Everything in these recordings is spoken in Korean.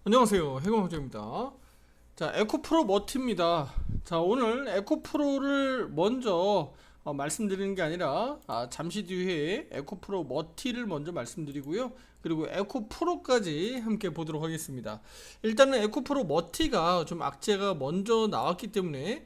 안녕하세요, 해공호재입니다. 자, 에코프로 머티입니다. 자, 오늘 에코프로를 먼저 말씀드리는 게 아니라 잠시 뒤에 에코프로 머티를 먼저 말씀드리고요. 그리고 에코프로까지 함께 보도록 하겠습니다. 일단은 에코프로 머티가 좀 악재가 먼저 나왔기 때문에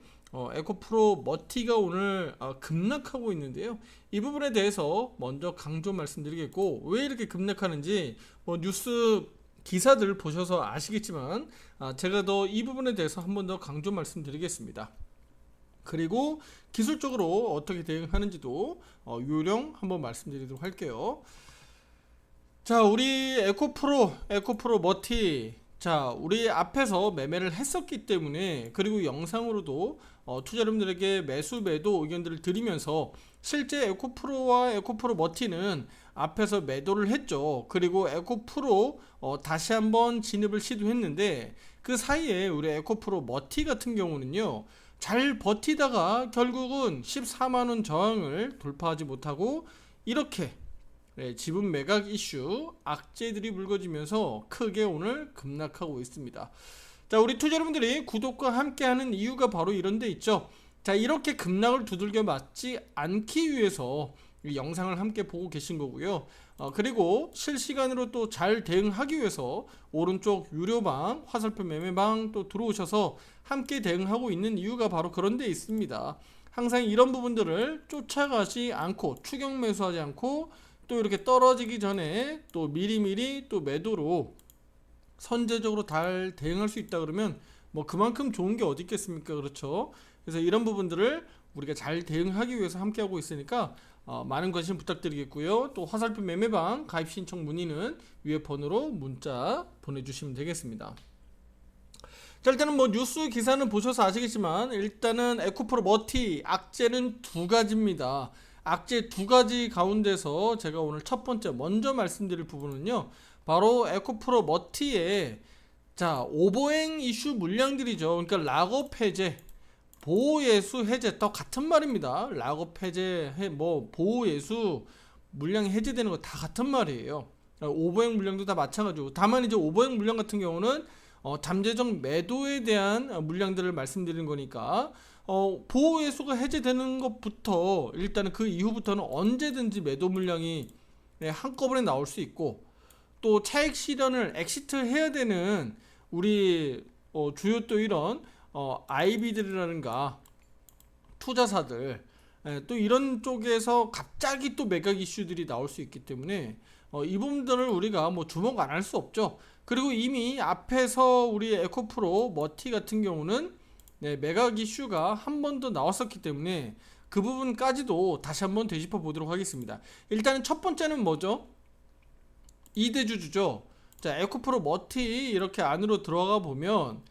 에코프로 머티가 오늘 급락하고 있는데요. 이 부분에 대해서 먼저 강조 말씀드리겠고, 왜 이렇게 급락하는지 뉴스 기사들 보셔서 아시겠지만 제가 더 이 부분에 대해서 한 번 더 강조 말씀드리겠습니다. 그리고 기술적으로 어떻게 대응하는지도 요령 한번 말씀드리도록 할게요. 자, 우리 에코프로 머티. 자, 우리 앞에서 매매를 했었기 때문에, 그리고 영상으로도 투자자분들에게 매수 매도 의견들을 드리면서 실제 에코프로와 에코프로 머티는 앞에서 매도를 했죠. 그리고 에코프로 다시 한번 진입을 시도했는데, 그 사이에 우리 에코프로 머티 같은 경우는요, 잘 버티다가 결국은 14만원 저항을 돌파하지 못하고 이렇게 지분 매각 이슈 악재들이 불거지면서 크게 오늘 급락하고 있습니다. 자, 우리 투자 여러분들이 구독과 함께하는 이유가 바로 이런 데 있죠. 자, 이렇게 급락을 두들겨 맞지 않기 위해서 이 영상을 함께 보고 계신 거고요. 그리고 실시간으로 또 잘 대응하기 위해서 오른쪽 유료방, 화살표 매매방 또 들어오셔서 함께 대응하고 있는 이유가 바로 그런 데 있습니다. 항상 이런 부분들을 쫓아가지 않고 추격 매수하지 않고 또 이렇게 떨어지기 전에 또 미리미리 또 매도로 선제적으로 잘 대응할 수 있다 그러면 뭐 그만큼 좋은 게 어디 있겠습니까? 그렇죠? 그래서 이런 부분들을 우리가 잘 대응하기 위해서 함께하고 있으니까 많은 관심 부탁드리겠고요. 또 화살표 매매방 가입 신청 문의는 위에 번호로 문자 보내주시면 되겠습니다. 자, 일단은 뭐 뉴스 기사는 보셔서 아시겠지만 일단은 에코프로 머티 악재는 두 가지입니다. 악재 두 가지 가운데서 제가 오늘 첫 번째 먼저 말씀드릴 부분은요, 바로 에코프로 머티의 자 오버행 이슈 물량들이죠. 그러니까 락업 해제, 보호예수 해제 또 같은 말입니다. 락업 해제, 뭐 보호예수 물량 해제되는 거 다 같은 말이에요. 오버행 물량도 다 마찬가지고, 다만 이제 오버행 물량 같은 경우는 잠재적 매도에 대한 물량들을 말씀드리는 거니까 보호예수가 해제되는 것부터 일단은 그 이후부터는 언제든지 매도 물량이 한꺼번에 나올 수 있고, 또 차익 실현을 엑시트 해야 되는 우리 주요 또 이런 IB들이라든가 투자사들, 또 이런 쪽에서 갑자기 또 매각 이슈들이 나올 수 있기 때문에 이 부분들을 우리가 뭐 주목 안 할 수 없죠. 그리고 이미 앞에서 우리 에코프로 머티 같은 경우는 매각 이슈가 한 번 더 나왔었기 때문에 그 부분까지도 다시 한번 되짚어 보도록 하겠습니다. 일단은 첫 번째는 뭐죠? 이대주주죠. 자, 에코프로 머티 이렇게 안으로 들어가 보면,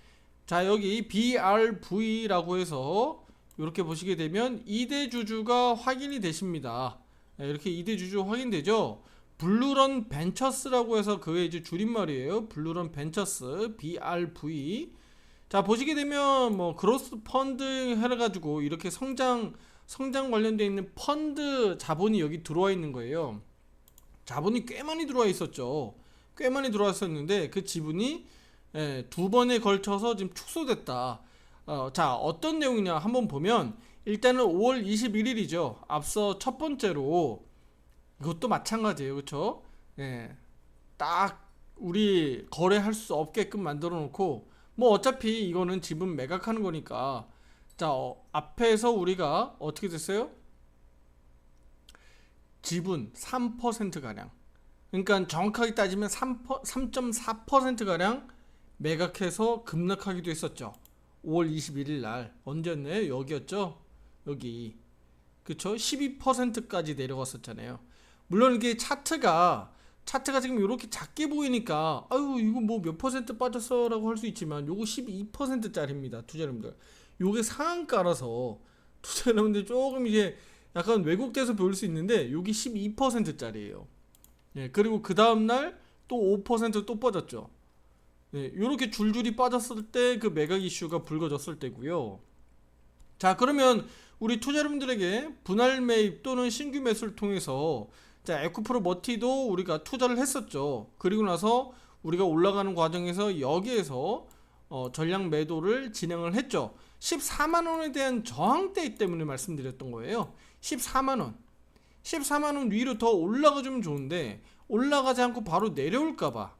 자, 여기 BRV라고 해서 이렇게 보시게 되면 이대주주가 확인이 되십니다. 이렇게 이대주주 확인되죠. 블루런 벤처스라고 해서 그의 이제 줄임말이에요. 블루런 벤처스 BRV. 자, 보시게 되면 뭐 그로스 펀드 해가지고 이렇게 성장 관련돼 있는 펀드 자본이 여기 들어와 있는 거예요. 자본이 꽤 많이 들어와 있었죠. 꽤 많이 들어왔었는데 그 지분이 두 번에 걸쳐서 지금 축소됐다. 자, 어떤 내용이냐 한번 보면, 일단은 5월 21일이죠. 앞서 첫 번째로 이것도 마찬가지예요. 그렇죠? 딱 우리 거래할 수 없게끔 만들어 놓고, 뭐 어차피 이거는 지분 매각하는 거니까, 자, 앞에서 우리가 어떻게 됐어요? 지분 3% 가량, 그러니까 정확하게 따지면 3.4% 가량 매각해서 급락하기도 했었죠. 5월 21일 날 언제였나요? 여기였죠. 여기 그쵸? 12%까지 내려갔었잖아요. 물론 이게 차트가 지금 이렇게 작게 보이니까 아유 이거 뭐 몇 퍼센트 빠졌어 라고 할 수 있지만, 요거 12%짜리입니다 투자자분들. 요게 상한가라서 투자자분들 조금 이제 약간 왜곡돼서 보일 수 있는데, 여기 12%짜리예요. 그리고 그 다음날 또 5% 또 빠졌죠. 이렇게 줄줄이 빠졌을 때 그 매각 이슈가 불거졌을 때고요. 자, 그러면 우리 투자 여러분들에게 분할 매입 또는 신규 매수를 통해서, 자, 에코프로 머티도 우리가 투자를 했었죠. 그리고 나서 우리가 올라가는 과정에서 여기에서 전량 매도를 진행을 했죠. 14만원에 대한 저항대 때문에 말씀드렸던 거예요. 14만원 14만원 위로 더 올라가주면 좋은데 올라가지 않고 바로 내려올까봐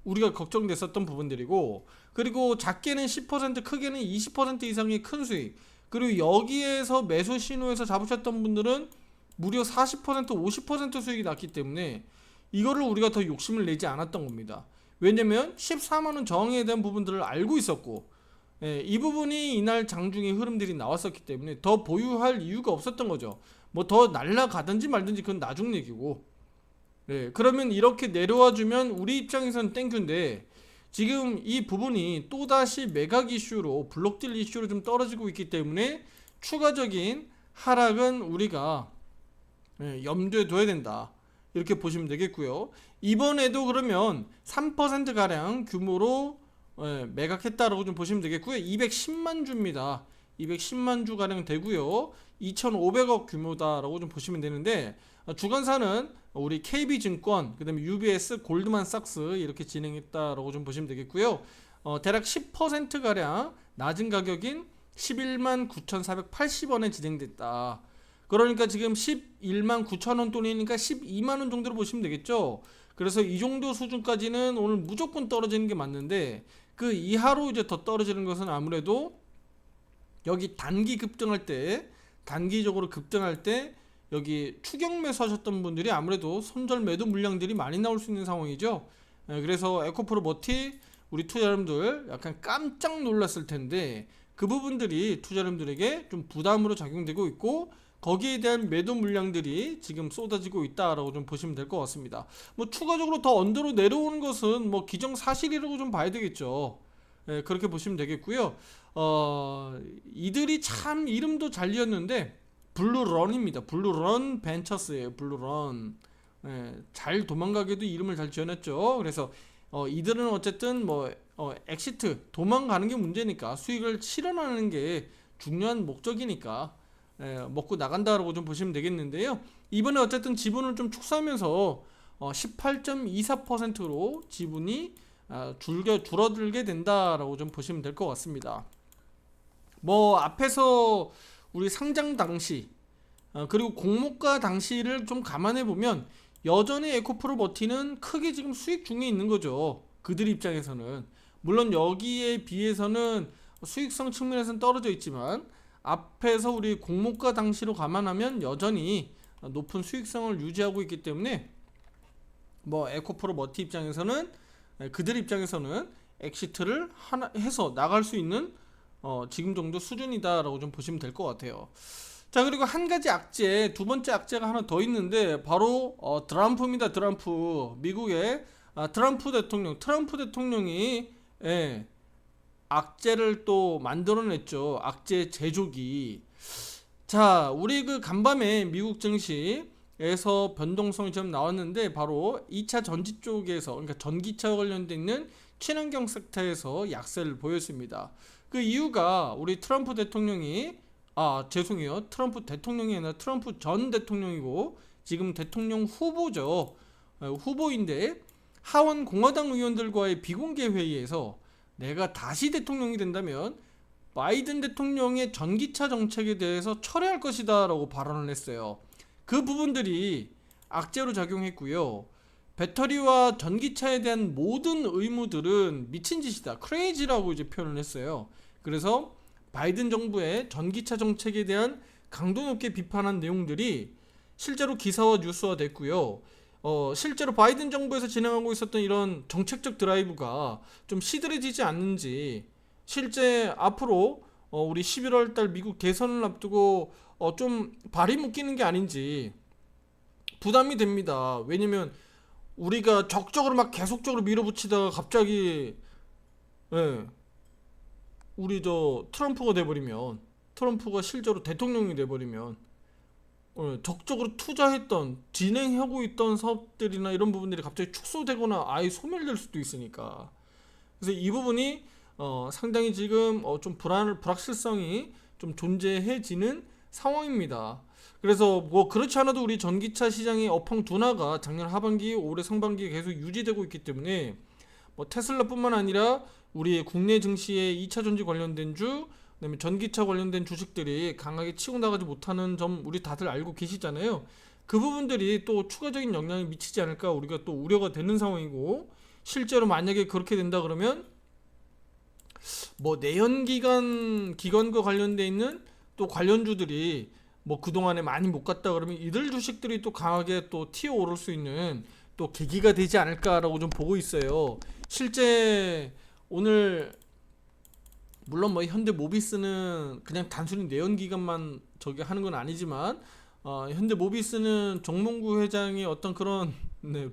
우리가 걱정됐었던 부분들이고, 그리고 작게는 10% 크게는 20% 이상의 큰 수익, 그리고 여기에서 매수 신호에서 잡으셨던 분들은 무려 40% 50% 수익이 났기 때문에 이거를 우리가 더 욕심을 내지 않았던 겁니다. 왜냐면 14만원 저항에 대한 부분들을 알고 있었고, 이 부분이 이날 장중의 흐름들이 나왔었기 때문에 더 보유할 이유가 없었던 거죠. 뭐 더 날라가든지 말든지 그건 나중 얘기고, 그러면 이렇게 내려와 주면 우리 입장에서는 땡큐인데, 지금 이 부분이 또다시 매각 이슈로 블록딜 이슈로 좀 떨어지고 있기 때문에 추가적인 하락은 우리가 염두에 둬야 된다, 이렇게 보시면 되겠고요. 이번에도 그러면 3% 가량 규모로 매각했다라고 좀 보시면 되겠고요. 210만 주입니다. 210만 주 가량 되고요. 2,500억 규모다라고 좀 보시면 되는데, 주관사는 우리 KB증권, 그 다음에 UBS, 골드만삭스 이렇게 진행했다라고 좀 보시면 되겠고요. 대략 10% 가량 낮은 가격인 11만 9,480원에 진행됐다. 그러니까 지금 11만 9천원 돈이니까 12만원 정도로 보시면 되겠죠. 그래서 이 정도 수준까지는 오늘 무조건 떨어지는 게 맞는데, 그 이하로 이제 더 떨어지는 것은 아무래도 여기 단기 급등할 때, 단기적으로 급등할 때 여기 추격 매수 하셨던 분들이 아무래도 손절 매도 물량들이 많이 나올 수 있는 상황이죠. 그래서 에코프로 머티 우리 투자자분들 약간 깜짝 놀랐을 텐데, 그 부분들이 투자자분들에게 좀 부담으로 작용되고 있고, 거기에 대한 매도 물량들이 지금 쏟아지고 있다라고 좀 보시면 될 것 같습니다. 뭐 추가적으로 더 언더로 내려오는 것은 뭐 기정사실이라고 좀 봐야 되겠죠. 그렇게 보시면 되겠고요. 이들이 참 이름도 잘 지었는데 블루런입니다. 블루런 벤처스예요. 블루런. 잘 도망가게도 이름을 잘 지어냈죠. 그래서 이들은 어쨌든 뭐 엑시트 도망가는 게 문제니까 수익을 실현하는 게 중요한 목적이니까 먹고 나간다라고 좀 보시면 되겠는데요. 이번에 어쨌든 지분을 좀 축소하면서 18.24%로 지분이 줄어들게 된다라고 좀 보시면 될 것 같습니다. 뭐 앞에서 우리 상장 당시 그리고 공모가 당시를 좀 감안해 보면 여전히 에코프로 머티는 크게 지금 수익 중에 있는 거죠. 그들 입장에서는 물론 여기에 비해서는 수익성 측면에서는 떨어져 있지만, 앞에서 우리 공모가 당시로 감안하면 여전히 높은 수익성을 유지하고 있기 때문에 뭐 에코프로 머티 입장에서는, 그들 입장에서는 엑시트를 해서 나갈 수 있는 지금 정도 수준이다라고 좀 보시면 될 것 같아요. 자, 그리고 한 가지 악재, 두 번째 악재가 하나 더 있는데 바로 트럼프입니다. 트럼프, 미국의 트럼프 대통령이 악재를 또 만들어냈죠. 악재 제조기. 자, 우리 그 간밤에 미국 증시에서 변동성이 좀 나왔는데 바로 2차 전지 쪽에서, 그러니까 전기차 관련돼 있는 친환경 섹터에서 약세를 보였습니다. 그 이유가 우리 트럼프 대통령이 트럼프 대통령이 아니라 트럼프 전 대통령이고 지금 대통령 후보죠. 후보인데 하원 공화당 의원들과의 비공개 회의에서 내가 다시 대통령이 된다면 바이든 대통령의 전기차 정책에 대해서 철회할 것이다 라고 발언을 했어요. 그 부분들이 악재로 작용했고요. 배터리와 전기차에 대한 모든 의무들은 미친 짓이다, 크레이지라고 이제 표현을 했어요. 그래서 바이든 정부의 전기차 정책에 대한 강도 높게 비판한 내용들이 실제로 기사화 뉴스화 됐고요. 실제로 바이든 정부에서 진행하고 있었던 이런 정책적 드라이브가 좀 시들해지지 않는지, 실제 앞으로 우리 11월 달 미국 대선을 앞두고 좀 발이 묶이는 게 아닌지 부담이 됩니다. 왜냐면 우리가 적극적으로 막 계속적으로 밀어붙이다가 갑자기 우리 트럼프가 돼버리면, 트럼프가 실제로 대통령이 돼버리면 적극적으로 투자했던, 진행하고 있던 사업들이나 이런 부분들이 갑자기 축소되거나 아예 소멸될 수도 있으니까. 그래서 이 부분이 상당히 지금 좀 불확실성이 좀 존재해지는 상황입니다. 그래서 뭐 그렇지 않아도 우리 전기차 시장의 업황 둔화가 작년 하반기, 올해 상반기에 계속 유지되고 있기 때문에 뭐 테슬라뿐만 아니라 우리 국내 증시의 2차 전지 관련된 주, 그다음에 전기차 관련된 주식들이 강하게 치고 나가지 못하는 점 우리 다들 알고 계시잖아요. 그 부분들이 또 추가적인 영향을 미치지 않을까 우리가 또 우려가 되는 상황이고, 실제로 만약에 그렇게 된다 그러면 뭐 내연기관 기관과 관련돼 있는 또 관련주들이 뭐 그동안에 많이 못 갔다 그러면 이들 주식들이 또 강하게 또 튀어 오를 수 있는 또 계기가 되지 않을까라고 좀 보고 있어요. 실제 오늘 물론 뭐 현대 모비스는 그냥 단순히 내연기관만 저기 하는 건 아니지만, 현대 모비스는 정몽구 회장의 어떤 그런 네,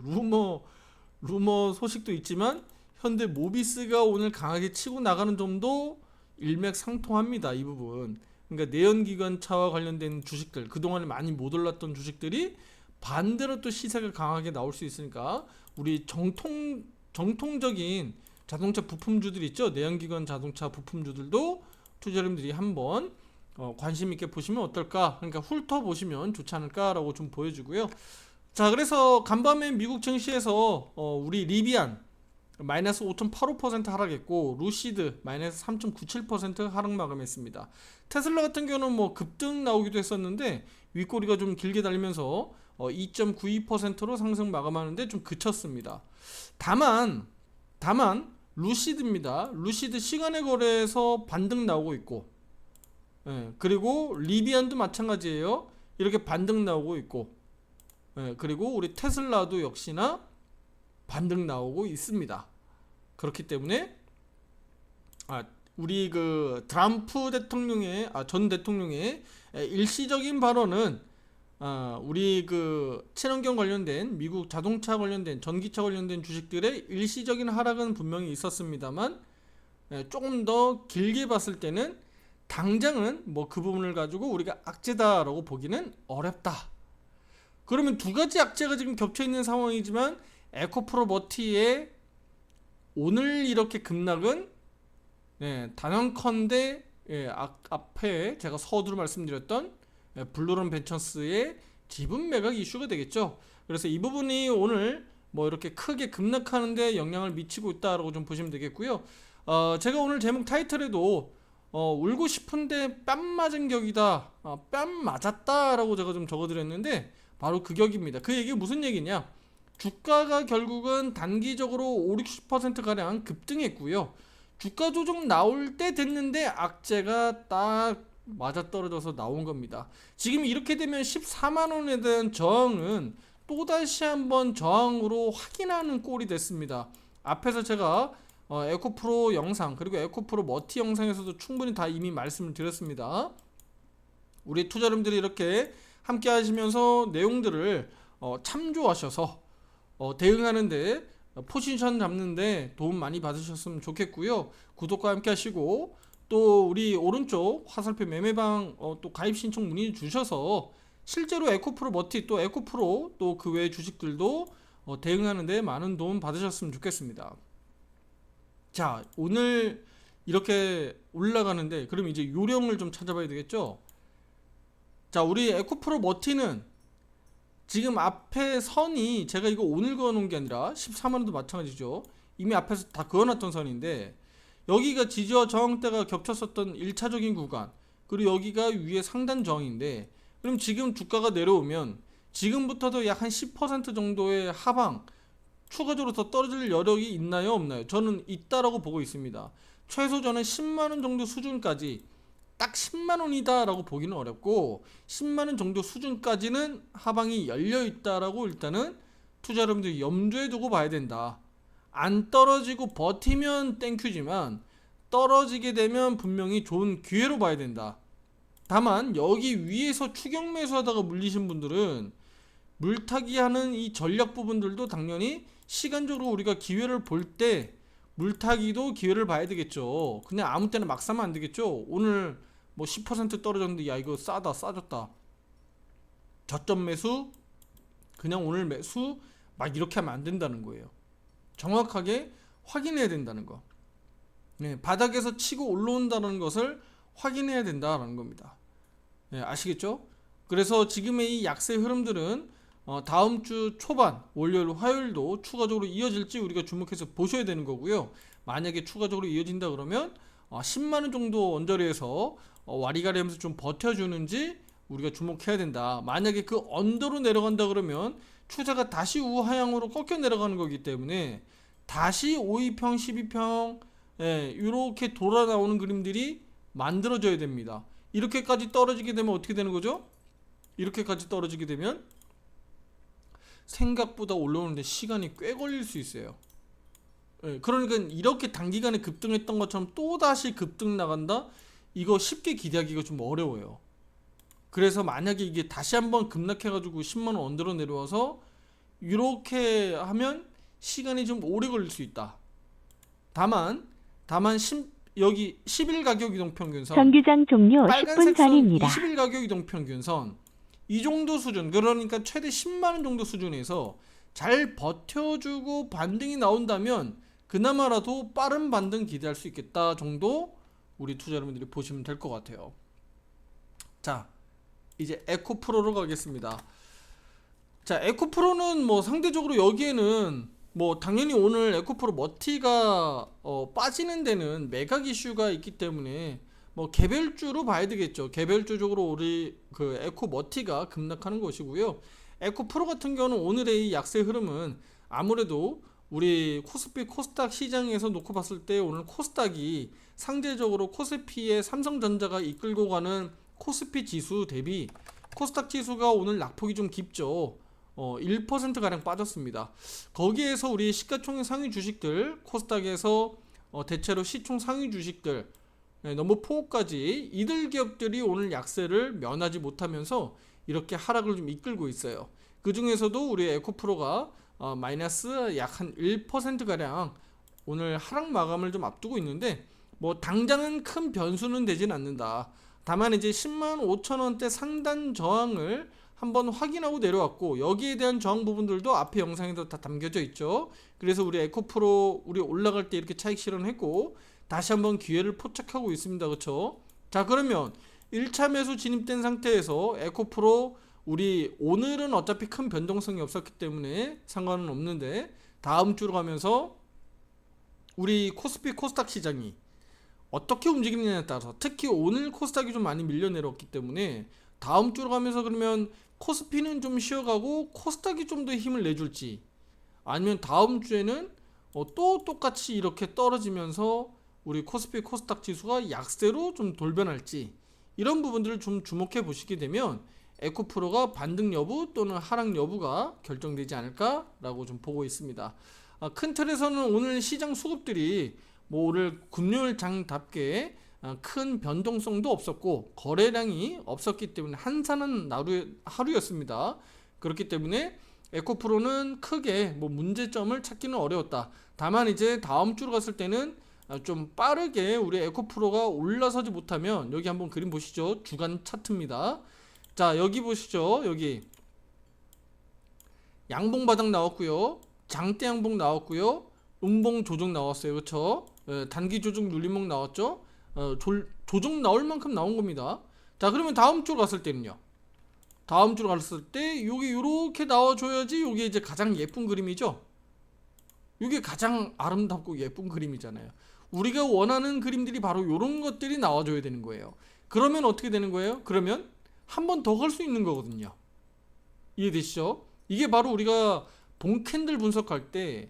루머 소식도 있지만 현대 모비스가 오늘 강하게 치고 나가는 점도 일맥상통합니다. 이 부분. 그러니까 내연기관차와 관련된 주식들, 그동안에 많이 못 올랐던 주식들이 반대로 또 시세가 강하게 나올 수 있으니까 우리 정통적인 자동차 부품주들 있죠. 내연기관 자동차 부품주들도 투자자님들이 한번 관심 있게 보시면 어떨까. 그러니까 훑어보시면 좋지 않을까라고 좀 보여주고요. 자, 그래서 간밤에 미국 증시에서 우리 리비안 마이너스 5.85% 하락했고, 루시드 마이너스 3.97% 하락 마감했습니다. 테슬라 같은 경우는 뭐 급등 나오기도 했었는데 윗꼬리가 좀 길게 달리면서 2.92%로 상승 마감하는데 좀 그쳤습니다. 다만 루시드입니다. 루시드 시간의 거래에서 반등 나오고 있고, 예, 그리고 리비안도 마찬가지예요. 이렇게 반등 나오고 있고, 예, 그리고 우리 테슬라도 역시나 반등 나오고 있습니다. 그렇기 때문에 우리 그 트럼프 대통령의 전 대통령의 일시적인 발언은 우리 그 친환경 관련된 미국 자동차 관련된 전기차 관련된 주식들의 일시적인 하락은 분명히 있었습니다만, 조금 더 길게 봤을 때는 당장은 뭐 그 부분을 가지고 우리가 악재다라고 보기는 어렵다. 그러면 두 가지 악재가 지금 겹쳐 있는 상황이지만 에코프로 머티의 오늘 이렇게 급락은 단언컨대 앞에 제가 서두로 말씀드렸던 블루론 벤처스의 지분 매각 이슈가 되겠죠. 그래서 이 부분이 오늘 뭐 이렇게 크게 급락하는데 영향을 미치고 있다라고 좀 보시면 되겠고요. 제가 오늘 제목 타이틀에도 울고 싶은데 뺨 맞은 격이다, 뺨 맞았다라고 제가 좀 적어드렸는데 바로 그 격입니다. 그 얘기가 무슨 얘기냐? 주가가 결국은 단기적으로 5, 60% 가량 급등했고요. 주가 조정 나올 때 됐는데 악재가 딱 맞아떨어져서 나온 겁니다. 지금 이렇게 되면 14만원에 대한 저항은 또다시 한번 저항으로 확인하는 꼴이 됐습니다. 앞에서 제가 에코프로 영상 그리고 에코프로 머티 영상에서도 충분히 다 이미 말씀을 드렸습니다. 우리 투자자분들이 이렇게 함께 하시면서 내용들을 참조하셔서 대응하는데 포지션 잡는데 도움 많이 받으셨으면 좋겠고요. 구독과 함께 하시고 또 우리 오른쪽 화살표 매매방 또 가입 신청 문의 주셔서 실제로 에코프로 머티 또 에코프로 또 그 외 주식들도 대응하는데 많은 도움 받으셨으면 좋겠습니다. 자, 오늘 이렇게 올라가는데 그럼 이제 요령을 좀 찾아봐야 되겠죠. 자, 우리 에코프로 머티는 지금 앞에 선이 제가 이거 오늘 그어놓은 게 아니라 14만원도 마찬가지죠. 이미 앞에서 다 그어놨던 선인데 여기가 지지와 저항대가 겹쳤었던 1차적인 구간, 그리고 여기가 위에 상단 저항인데, 그럼 지금 주가가 내려오면 지금부터도 약 한 10% 정도의 하방 추가적으로 더 떨어질 여력이 있나요 없나요? 저는 있다라고 보고 있습니다. 최소 저는 10만원 정도 수준까지, 딱 10만원이다 라고 보기는 어렵고 10만원 정도 수준까지는 하방이 열려있다라고 일단은 투자 여러분들이 염두에 두고 봐야 된다. 안 떨어지고 버티면 땡큐지만 떨어지게 되면 분명히 좋은 기회로 봐야 된다. 다만 여기 위에서 추격 매수하다가 물리신 분들은 물타기 하는 이 전략 부분들도 당연히 시간적으로 우리가 기회를 볼 때 물타기도 기회를 봐야 되겠죠. 그냥 아무 때나 막 사면 안 되겠죠. 오늘 뭐 10% 떨어졌는데 야 이거 싸다 싸졌다, 저점 매수, 그냥 오늘 매수 막 이렇게 하면 안 된다는 거예요. 정확하게 확인해야 된다는 거. 바닥에서 치고 올라온다는 것을 확인해야 된다는 겁니다. 예, 아시겠죠? 그래서 지금의 이 약세 흐름들은 다음 주 초반 월요일 화요일도 추가적으로 이어질지 우리가 주목해서 보셔야 되는 거고요. 만약에 추가적으로 이어진다 그러면 10만원 정도 언저리에서 와리가리하면서 좀 버텨주는지 우리가 주목해야 된다. 만약에 그 언더로 내려간다 그러면 추세가 다시 우하향으로 꺾여 내려가는 거기 때문에 다시 5위평 12평 이렇게 돌아 나오는 그림들이 만들어져야 됩니다. 이렇게까지 떨어지게 되면 어떻게 되는 거죠? 이렇게까지 떨어지게 되면 생각보다 올라오는데 시간이 꽤 걸릴 수 있어요. 그러니까 이렇게 단기간에 급등했던 것처럼 또다시 급등 나간다? 이거 쉽게 기대하기가 좀 어려워요. 그래서 만약에 이게 다시 한번 급락해가지고 10만원 언더로 내려와서 이렇게 하면 시간이 좀 오래 걸릴 수 있다. 다만 여기 10일 가격 이동평균선, 정규장 종료 10분 빨간색 선 전입니다. 20일 가격 이동평균선, 이 정도 수준, 그러니까 최대 10만원 정도 수준에서 잘 버텨주고 반등이 나온다면 그나마라도 빠른 반등 기대할 수 있겠다 정도 우리 투자 여러분들이 보시면 될 것 같아요. 자, 이제 에코프로로 가겠습니다. 자, 에코프로는 뭐 상대적으로 여기에는 뭐 당연히 오늘 에코프로 머티가 빠지는 데는 매각 이슈가 있기 때문에 뭐 개별주로 봐야 되겠죠. 개별주적으로 우리 그 에코 머티가 급락하는 것이고요. 에코프로 같은 경우는 오늘의 이 약세 흐름은 아무래도 우리 코스피 코스닥 시장에서 놓고 봤을 때 오늘 코스닥이 상대적으로 코스피의 삼성전자가 이끌고 가는 코스피 지수 대비 코스닥 지수가 오늘 낙폭이 좀 깊죠. 1%가량 빠졌습니다. 거기에서 우리 시가총액 상위 주식들 코스닥에서 대체로 시총 상위 주식들 너무 포까지 이들 기업들이 오늘 약세를 면하지 못하면서 이렇게 하락을 좀 이끌고 있어요. 그 중에서도 우리 에코프로가 마이너스 약 한 1%가량 오늘 하락 마감을 좀 앞두고 있는데 뭐 당장은 큰 변수는 되진 않는다. 다만 이제 10만 5천원대 상단 저항을 한번 확인하고 내려왔고 여기에 대한 저항 부분들도 앞에 영상에도 다 담겨져 있죠. 그래서 우리 에코프로 우리 올라갈 때 이렇게 차익 실현했고 다시 한번 기회를 포착하고 있습니다. 그렇죠? 자, 그러면 1차 매수 진입된 상태에서 에코프로 우리 오늘은 어차피 큰 변동성이 없었기 때문에 상관은 없는데 다음 주로 가면서 우리 코스피 코스닥 시장이 어떻게 움직이느냐에 따라서 특히 오늘 코스닥이 좀 많이 밀려 내려왔기 때문에 다음 주로 가면서 그러면 코스피는 좀 쉬어가고 코스닥이 좀 더 힘을 내줄지 아니면 다음 주에는 또 똑같이 이렇게 떨어지면서 우리 코스피 코스닥 지수가 약세로 좀 돌변할지 이런 부분들을 좀 주목해 보시게 되면 에코프로가 반등 여부 또는 하락 여부가 결정되지 않을까라고 좀 보고 있습니다. 큰 틀에서는 오늘 시장 수급들이 뭐 오늘 금요일 장답게 큰 변동성도 없었고 거래량이 없었기 때문에 한산한 하루였습니다. 그렇기 때문에 에코프로는 크게 뭐 문제점을 찾기는 어려웠다. 다만 이제 다음 주로 갔을 때는 좀 빠르게 우리 에코프로가 올라서지 못하면 여기 한번 그림 보시죠. 주간 차트입니다. 자, 여기 보시죠. 여기 양봉 바닥 나왔고요. 장대 양봉 나왔고요. 음봉 조정 나왔어요. 그렇죠? 단기 조정 눌림목 나왔죠? 조정 나올 만큼 나온 겁니다. 자, 그러면 다음 주로 갔을 때는요. 다음 주로 갔을 때 여기 이렇게 나와줘야지 이게 이제 가장 예쁜 그림이죠. 이게 가장 아름답고 예쁜 그림이잖아요. 우리가 원하는 그림들이 바로 이런 것들이 나와줘야 되는 거예요. 그러면 어떻게 되는 거예요? 그러면 한 번 더 갈 수 있는 거거든요. 이해되시죠? 이게 바로 우리가 봉캔들 분석할 때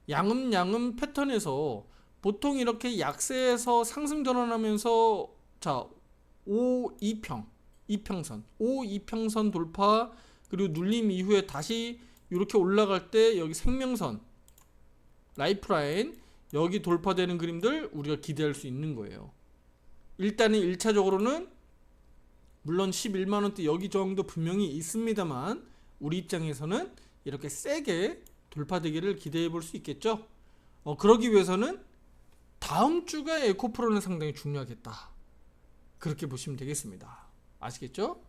양음 패턴에서 보통 이렇게 약세에서 상승 전환하면서 자 2평선 2평선 돌파 그리고 눌림 이후에 다시 이렇게 올라갈 때 여기 생명선 라이프라인 여기 돌파되는 그림들 우리가 기대할 수 있는 거예요. 일단은 1차적으로는 물론 11만원대 여기 정도 분명히 있습니다만 우리 입장에서는 이렇게 세게 돌파되기를 기대해 볼 수 있겠죠. 그러기 위해서는 다음 주가 에코프로는 상당히 중요하겠다. 그렇게 보시면 되겠습니다. 아시겠죠?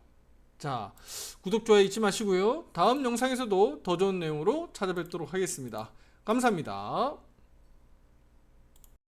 자, 구독, 좋아요 잊지 마시고요. 다음 영상에서도 더 좋은 내용으로 찾아뵙도록 하겠습니다. 감사합니다.